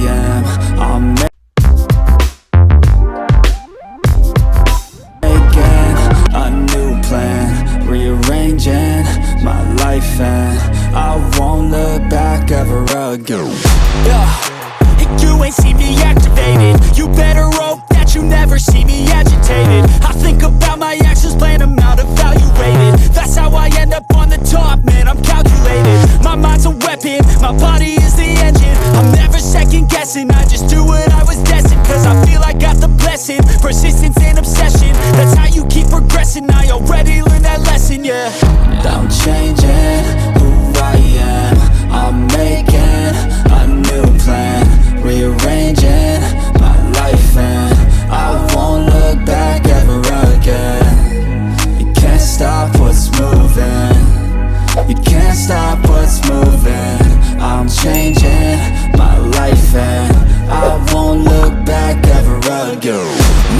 am. I'm making a new plan, rearranging my life, and I won't look back ever again. You ain't see me activated. You better hope that you never see me agitated. I think about my actions, plan them out, evaluated. That's how I end up on the top, man, I'm calculated. My mind's a weapon, my body is the engine. I'm never second guessing, I just do what I was destined. Cause I feel I got the blessing, persistence and obsession. That's how you keep progressing, I already learned that lesson, yeah. I'm changing who I am. I'm making a new plan, rearranging my life, and I won't look back ever again. You can't stop what's moving. You can't stop what's moving. I'm changing my life, and I won't look back ever again.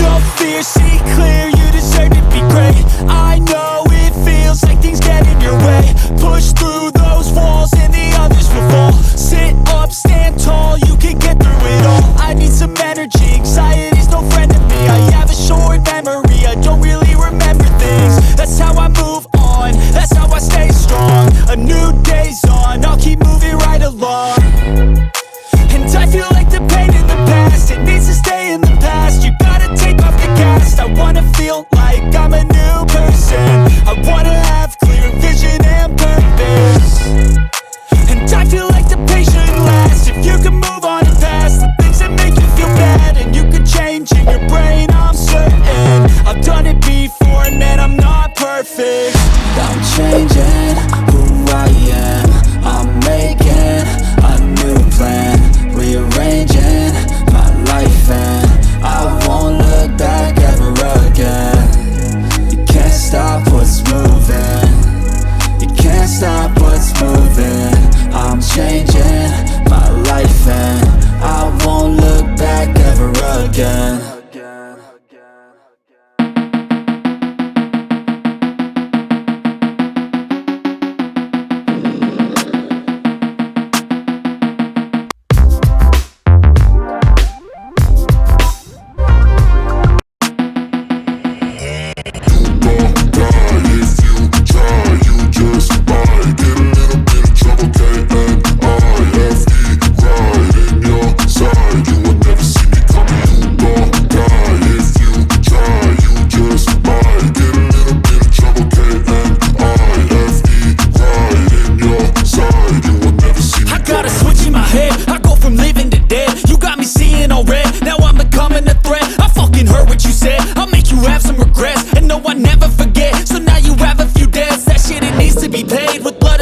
No fear, see clear, you deserve to be great. I know it feels like things get in your way. Push through those walls and the others will fall. Sit up, stand tall, you can get through it all. I need some energy, anxiety's no friend to me. I have a short memory, I don't really remember things. That's how I move on, that's how I stay strong. A new day's on, I'll keep moving right along. And I feel like the pain in the past, it needs to stay in the past. You gotta take off the cast. I wanna feel like I'm a new person. I wanna have clear vision and purpose. And I feel like the pain shouldn't last. If you can move on and past the things that make you feel bad, and you can change in your brain, I'm certain. I've done it before, and man, I'm not perfect. I'm changing who I am. I'm making a new plan, rearranging my life, and I won't look back ever again. You can't stop what's moving. You can't stop what's moving. I'm changing my life, and I won't look back ever again.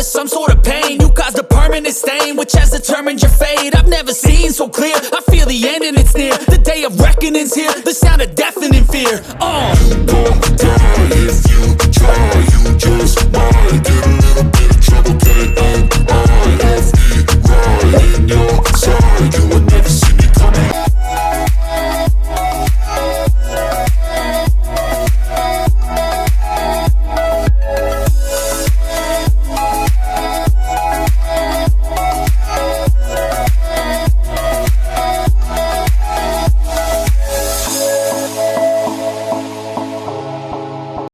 Some sort of pain, you caused a permanent stain, which has determined your fate. I've never seen so clear, I feel the end and it's near. The day of reckoning's here, the sound of deafening fear.